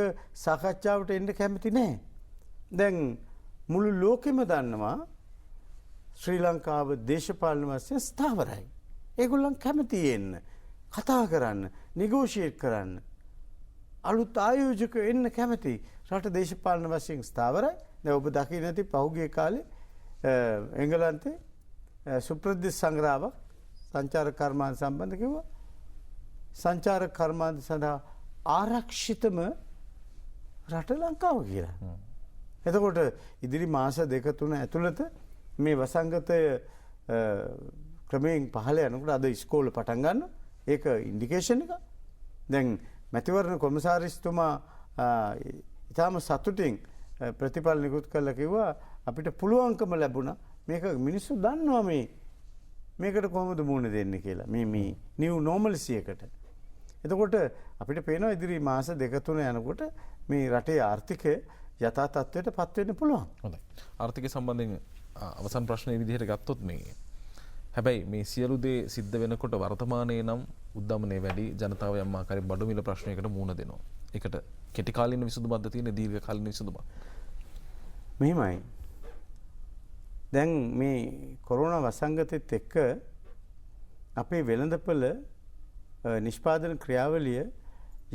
S2: සාකච්ඡාවට එන්න කැමති නැහැ. දැන් මුළු ලෝකෙම දන්නවා ශ්‍රී ලංකාව දේශපාලන වශයෙන් ස්ථාවරයි. ඒගොල්ලන් කැමති එන්න, කතා කරන්න, නෙගෝෂিয়েට් කරන්න. අලුත් ආයෝජකයෝ එන්න කැමති. රට දේශපාලන වශයෙන් ස්ථාවරයි. දැන් ඔබ දකින්න ඇති පහුගිය කාලේ එංගලන්තේ සුප්‍රසිද්ධ සංග්‍රහයක් සංචාරක කර්මාන්ත සම්බන්ධ කිව්වා. සංචාරක කර්මාන්ත සඳහා ආරක්ෂිතම රට ලංකාව කියලා. එතකොට ඉදිරි මාස 2-3 ඇතුළත මේ වසංගතය ක්‍රමයෙන් පහළ යනකොට අද ඉස්කෝල පටන් ගන්න ඒක ඉන්ඩිකේෂන් එක. දැන් මැතිවරණ කොමසාරිස්තුමා ඉතාම සතුටින් ප්‍රතිඵල නිකුත් කරලා කිව්වා අපිට පුළුවන්කම ලැබුණා මේක මිනිස්සු දන්නවා මේකට කොහොමද මුහුණ දෙන්නේ කියලා. මේ නිව් නෝමල්සි එකට. එතකොට අපිට පේනවා ඉදිරි මාස 2-3 යනකොට මේ රටේ ආර්ථිකය යථා තත්ත්වයට පත් වෙන්න පුළුවන්.
S1: හොඳයි. ආර්ථිකය සම්බන්ධයෙන් අවසන් ප්‍රශ්නේ විදිහට ගත්තොත් හැබැයි මේ සියලු දේ සිද්ධ වෙනකොට වර්තමානයේ නම් උද්දමනය වැඩි ජනතාව යම් ආකාරයෙන් බඩු මිල ප්‍රශ්නයකට මුහුණ දෙනවා. ඒකට කෙටි කාලින විසඳුමක්ද තියෙන දීර්ඝ කාලින විසඳුමක්?
S2: මෙහිමයි. දැන් මේ කොරෝනා වසංගතෙත් එක්ක අපේ වෙළඳපොළ නිෂ්පාදන ක්‍රියාවලිය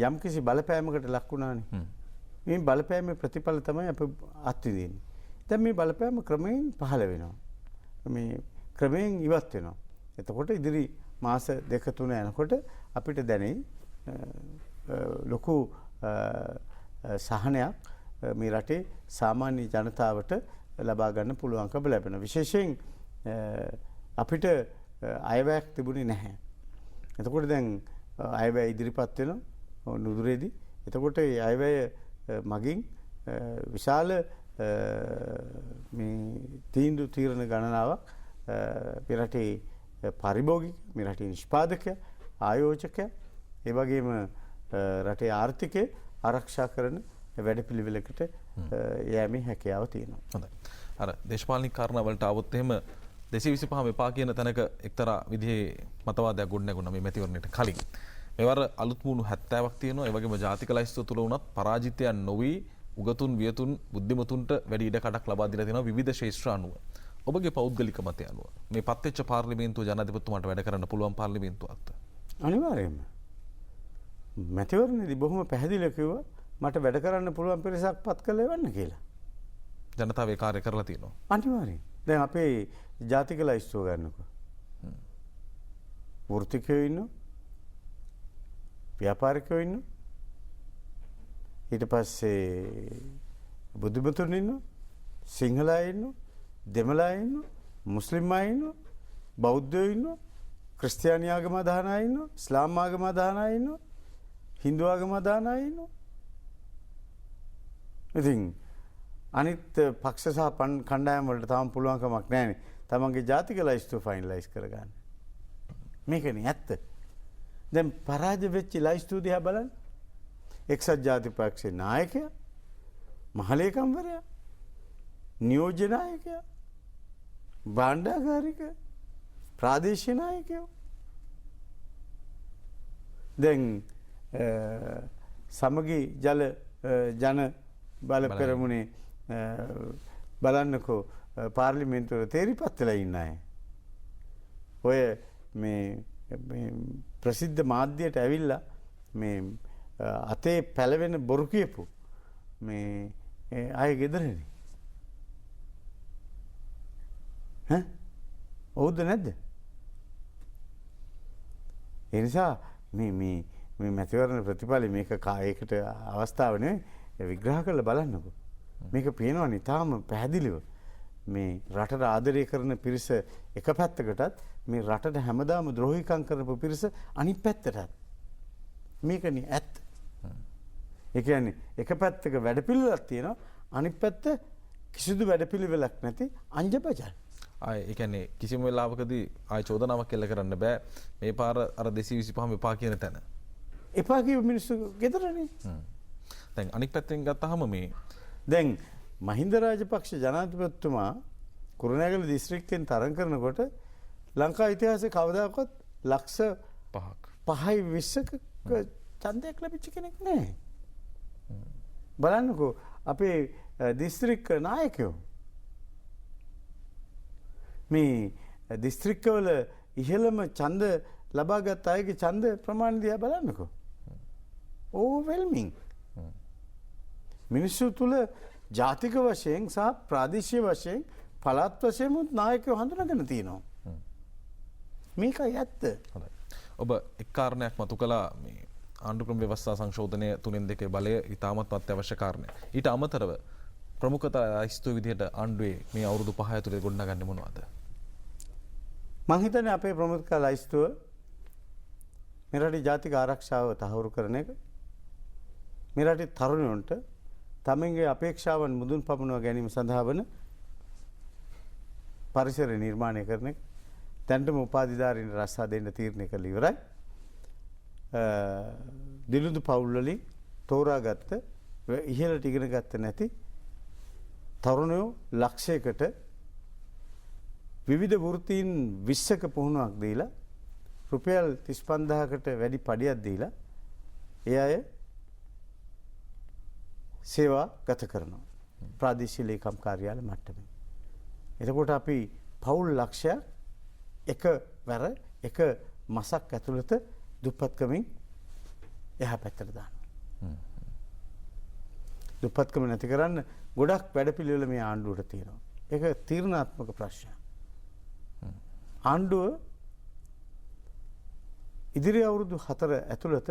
S2: යම්කිසි බලපෑමකට ලක් වුණානේ. මේ බලපෑමේ ප්‍රතිඵල තමයි අප අත්විඳින්නේ. දැන් මේ බලපෑම ක්‍රමයෙන් පහළ වෙනවා. මේ ක්‍රමයෙන් ඉවත් වෙනවා. එතකොට ඉදිරි මාස 2-3 යනකොට අපිට දැනෙයි ලොකු සහනයක් මේ රටේ සාමාන්‍ය ජනතාවට ලබා ගන්න පුළුවන්කම ලැබෙනවා. විශේෂයෙන් අපිට අයවැයක් තිබුණේ නැහැ. එතකොට දැන් අයවැය ඉදිරිපත් වෙනවා නුදුරේදී. එතකොට ඒ අයවැය මගින් විශාල මේ තීරණ ගණනාවක් මේ රටේ පරිභෝගික, මේ රටේ නිෂ්පාදකයා, ආයෝජකයා, ඒ වගේම රටේ ආර්ථිකය ආරක්ෂා කරන වැඩපිළිවෙලකට යෑමේ හැකියාව තියෙනවා.
S1: හොඳයි. අර දේශපාලනික කාරණා වලට આવොත් එහෙම 225 එපා කියන තැනක එක්තරා විදිහේ මතවාදයක් ගොඩනැගුණා මේ මැතිවරණයට කලින්. මේවර අලුත් මුණු 70ක් තියෙනවා. ඒ වගේම ජාතික ලයිස්තුව තුල වුණත් පරාජිතයන් නොවි උගතුන් වියතුන් බුද්ධිමතුන්ට වැඩි ඉඩකඩක් ලබා දීලා තියෙනවා විවිධ ශේෂ්ත්‍ර අනුව. ඔබගේ පෞද්ගලික මතය අනුව මේ පත්වෙච්ච පාර්ලිමේන්තුව ජනාධිපතිතුමාට වැඩ කරන්න පුළුවන් පාර්ලිමේන්තුවක්ද?
S2: අනිවාර්යයෙන්ම. මැතිවරණයේදී බොහොම පැහැදිලිව කිව්වා මට වැඩ කරන්න පුළුවන් පිරිසක් පත් කළ එවන්න කියලා.
S1: ජනතාවේ කාර්ය කරලා තියෙනවා.
S2: අනිවාර්යයෙන්. දැන් අපේ ජාතික ලයිස්තුව ගන්නකො. වෘත්තිකයෝ ඉන්නවා. ව්‍යාපාරිකයෝ ඉන්නවා. ඊට පස්සේ බුද්ධිමතුන් ඉන්නවා. සිංහල අය ඉන්නවා. දෙමළ අය ඉන්නවා. මුස්ලිම් අය ඉන්නවා. බෞද්ධයෝ ඉන්නවා. ක්‍රිස්තියානි ආගම අදහන අය ඉන්නවා. ඉස්ලාම් ආගම අදහන අය ඉන්නවා. හින්දු ආගම අදහන අය ඉන්නවා. ඉතින් අනිත් පක්ෂ සහ කණ්ඩායම් වලට තාම පුළුවන්කමක් නැහැනේ. තමන්ගේ ජාතික ලයිස්තුව ෆයිනලයිස් කරගන්න. මේකනේ ඇත්ත. දැන් පරාජය වෙච්ච ලයිස්තුව දිහා බලන්න. එක්සත් ජාතික පක්ෂයේ නායකයා, මහලේකම්වරයා, නියෝජ්‍ය නායකයා, භාණ්ඩාගාරික, ප්‍රාදේශීය නායකයෝ. දැන් සමගි ජන බල පෙරමුණේ බලන්නකෝ පාර්ලිමේන්තුවේ තේරිපත් වෙලා ඉන්න අය. ඔය මේ ප්‍රසිද්ධ මාධ්‍යයට ඇවිල්ලා මේ අතේ පැලවෙන බොරු කියපු මේ අය ගෙදරනේ. ඈ? ඔව්ද නැද්ද? ඒ නිසා මේ මැතිවරණ ප්‍රතිඵල මේක කායයකට අවස්ථාව නෙවෙයි විග්‍රහ කරලා බලන්නකෝ. මේක පේනවනේ තාම පැහැදිලිව මේ රටට ආදරය කරන පිරිස එක පැත්තකටත් මේ රටට හැමදාම ද්‍රෝහිකම් කරපු පිරිස අනිත් පැත්තටත් මේකනේ ඇත්ත. ඒ කියන්නේ එක පැත්තක වැඩපිළිවෙලක් තියෙනවා අනිත් පැත්ත කිසිදු වැඩපිළිවෙලක් නැති අංජබජල්.
S1: ඒ කියන්නේ කිසිම වෙලාවකදී ආය චෝදනාවක් එල්ල කරන්න බෑ මේ පාර අර 225 එපා කියන තැන.
S2: එපා කියව මිනිස්සු ගෙදරනේ.
S1: දැන් අනික් පැත්තෙන් ගත්තාම මේ
S2: දැන් මහින්ද රාජපක්ෂ ජනාධිපතිතුමා කුරුණෑගල දිස්ත්‍රික්කයෙන් තරඟ කරනකොට ලංකා ඉතිහාසයේ කවදාකවත් ලක්ෂ 5යි 20ක ඡන්දයක් ලැබිච්ච කෙනෙක් නැහැ. බලන්නකෝ අපේ දිස්ත්‍රික්ක නායකයෝ මේ දිස්ත්‍රික්කවල ඉහළම ඡන්ද ලබාගත් අයගේ ඡන්ද ප්‍රමාණය දිහා බලන්නකෝ. ඕවර්වෙල්මින්. මිනිස්සු තුල ජාතික වශයෙන් සහ ප්‍රාදේශීය වශයෙන් පළාත් වශයෙන් උත් නායකයෝ හඳුනාගෙන තියෙනවා. මේකයි ඇත්ත.
S1: හොඳයි. ඔබ එක් කාරණයක් මතු කළා මේ ආණ්ඩු ක්‍රම ව්‍යවස්ථා සංශෝධනය 3-2 බලය ඉතාමත් අත්‍යවශ්‍ය කාරණයක්. ඊට අමතරව ප්‍රමුඛතා ඉස්තු විදිහට ආණ්ඩුවේ මේ අවුරුදු 5 ඇතුළේ ගොඩනගන්නේ මොනවද?
S2: මං හිතන්නේ අපේ ප්‍රමුඛ ලයිස්තුව මේ රටේ ජාතික ආරක්ෂාව තහවුරු කරන එක, මේ රටේ තරුණයන්ට තමන්ගේ අපේක්ෂාවන් මුදුන් පමුණවා ගැනීම සඳහා වන පරිසර නිර්මාණය කරන එක, දැන්ටම උපාධිධාරීන් රස්සා දෙන්න තීරණය කළ ඉවරයි. දිලුදු පවුල් වලින් තෝරාගත්ත ඉහළට ඉගෙන ගත්ත නැති තරුණයෝ ලක්ෂයකට විවිධ වෘත්තීන් 20ක පුහුණුවක් දීලා රුපියල් 35000කට වැඩි පඩියක් දීලා ඒ අය සේවා ගත කරනවා ප්‍රාදේශීය ලේකම් කාර්යාල මට්ටමේ. එතකොට අපි පවුල් ලක්ෂයක් එකවර එක මාසක් ඇතුළත දුප්පත්කමින් එහා පැත්තට දානවා. දුප්පත්කම නැති කරන්න ගොඩක් වැඩපිළිවෙල මේ ආණ්ඩුවට තියෙනවා. ඒක තීරණාත්මක ප්‍රශ්නයක්. ආණ්ඩුව ඉදිරි අවුරුදු 4 ඇතුළත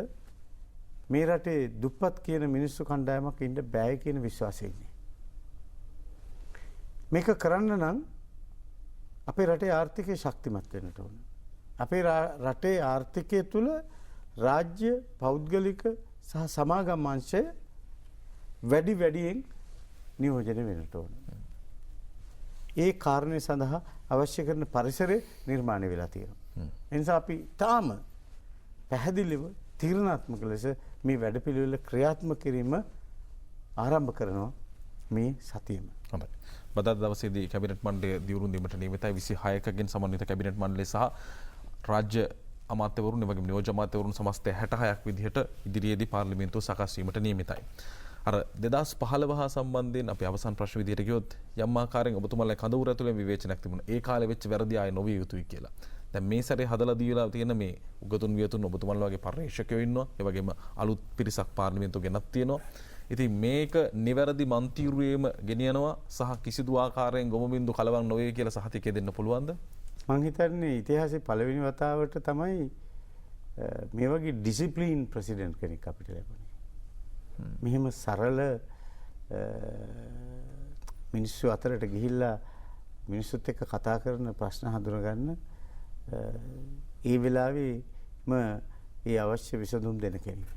S2: මේ රටේ දුප්පත් කියන මිනිස්සු කණ්ඩායමක් ඉන්න බෑ කියන විශ්වාසය ඉන්නේ. මේක කරන්න නම් අපේ රටේ ආර්ථිකය ශක්තිමත් වෙන්නට ඕන. අපේ රටේ ආර්ථිකය තුළ රාජ්‍ය, පෞද්ගලික සහ සමාගම් අංශය වැඩියෙන් නියෝජනය වෙන්නට ඕන. ඒ කාරණය සඳහා අවශ්‍ය කරන පරිසරය නිර්මාණය වෙලා තියෙනවා. ඒ නිසා අපි තාම පැහැදිලිව තීරණාත්මක ලෙස මේ වැඩපිළිවෙල ක්‍රියාත්මක කිරීම ආරම්භ කරනවා මේ සතියෙම.
S1: හොඳයි. බදා දවසේදී කැබිනට් මණ්ඩලය දියුණු දීමට නියමිතයි 26කකින් සමන්විත කැබිනට් මණ්ඩලය සහ රාජ්‍ය අමාත්‍යවරුන් එවැගේම නියෝජ්‍ය අමාත්‍යවරුන් සමස්තය 66ක් විදිහට ඉදිරියේදී පාර්ලිමේන්තුව සකස් වීමට නියමිතයි. අර 2015 හා සම්බන්ධයෙන් අපි අවසන් ප්‍රශ්න විදිහට ගියොත් යම් ආකාරයෙන් ඔබතුමාලා කඳවුර ඇතුලේ විවේචනයක් තිබුණා. ඒ කාලේ වෙච්ච වැරදි ආයෙ නොවිය යුතුයි කියලා. දැන් මේ සැරේ හදලා දීලා තියෙන මේ උගතුන් වියතුන් ඔබතුමාලා වගේ පර්යේෂකයෝ ඉන්නවා. ඒ වගේම අලුත් පිරිසක් පාර්ලිමේන්තුව ගෙනත් තියෙනවා. ඉතින් මේක නිවැරදි මන්තිරුවේම ගෙනියනවා සහ කිසිදු ආකාරයෙන් ගොම බින්දු කලවම් නොවේ කියලා සහතිකය දෙන්න පුළුවන්ද?
S2: මං හිතන්නේ ඉතිහාසයේ පළවෙනි වතාවට තමයි මේ වගේ ඩිසිප්ලින් ප්‍රෙසිඩන්ට් කෙනෙක් අපිට ලැබුණේ. මෙහෙම සරල මිනිස්සු අතරට ගිහිල්ලා මිනිස්සුත් එක්ක කතා කරන ප්‍රශ්න හඳුනගන්න ඒ වෙලාවේම ඒ අවශ්‍ය විසඳුම් දෙන කෙනෙක්.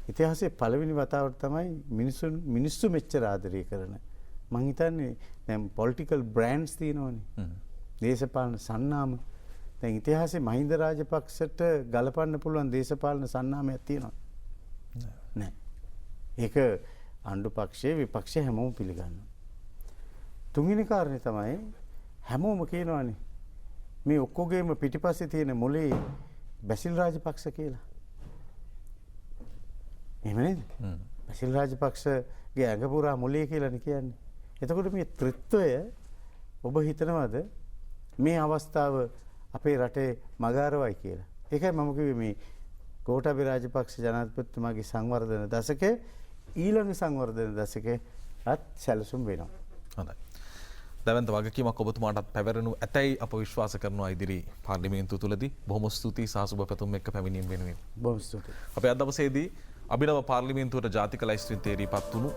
S2: ඉතිහාසයේ පළවෙනි වතාවට තමයි මිනිස්සු මෙච්චර ආදරය කරන. මං හිතන්නේ දැන් පොලිටිකල් බ්‍රෑන්ඩ්ස් තියෙනවනේ. දේශපාලන සන්නාම. දැන් ඉතිහාසයේ මහින්ද රාජපක්ෂට ගලපන්න පුළුවන් දේශපාලන සන්නාමයක් තියෙනවා. නෑ. ඒක ආණ්ඩු පක්ෂයේ විපක්ෂයේ හැමෝම පිළිගන්නවා. තුන්වෙනි කාරණේ තමයි හැමෝම කියනවානේ මේ ඔක්කොගේම පිටිපස්සේ තියෙන මොලේ බැසිල් රාජපක්ෂ කියලා. එහෙම නේද? බැසිල් රාජපක්ෂගේ ඇඟ පුරා මොලේ කියලානේ කියන්නේ. එතකොට මේ ත්‍රිත්වය ඔබ හිතනවද මේ අවස්ථාව අපේ රටේ මගාරවයි කියලා? ඒකයි මම කිව්වේ මේ ගෝඨාභය රාජපක්ෂ ජනාධිපතිතුමාගේ සංවර්ධන දශකයේ ඊළඟ සංවර්ධන දශකයේත් සැලසුම් වෙනවා.
S1: හොඳයි. දැවන්ත වගකීමක් ඔබතුමාටත් පැවරෙනු ඇතැයි අප විශ්වාස කරනවා ඉදිරි පාර්ලිමේන්තුව තුළදී. බොහොම ස්තුතියි සාසුබ පැතුම් එක්ක පැමිණීම වෙනුවෙන්.
S2: බොහොම ස්තුතියි.
S1: අපේ අද දවසේදී අභිනව පාර්ලිමේන්තුවට ජාතික ලයිස්තුවෙන් තේරීපත් වුණු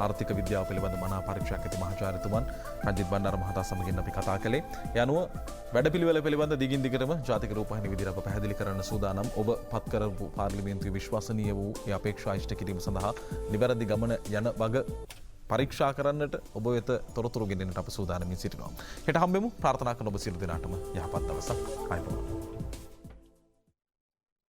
S1: ආර්ථික විද්‍යාව පිළිබඳ මනා පරීක්ෂාවක් ඇති මහාචාර්යතුමන් රංජිත් බණ්ඩාර මහතා සමගින් අපි කතා කළේ. ඒ අනුව වැඩපිළිවෙල පිළිබඳ දිගින් දිගටම ජාතික රූපවාහිනී විදිහට අප පැහැදිලි කරන්න සූදානම්. ඔබ පත් කරපු පාර්ලිමේන්තුවේ විශ්වසනීය වූ ඒ අපේක්ෂා ඉෂ්ට කිරීම සඳහා නිවැරදි ගමන යන වග පරීක්ෂා කරන්නට ඔබ වෙත තොරතුරු ගෙනෙන්නට අප සූදානමින් සිටිනවා. හෙට හම්බෙමු. ප්‍රාර්ථනා කරන ඔබ සියලු දෙනාටම යහපත් දවසක්. ආයුබෝවන්.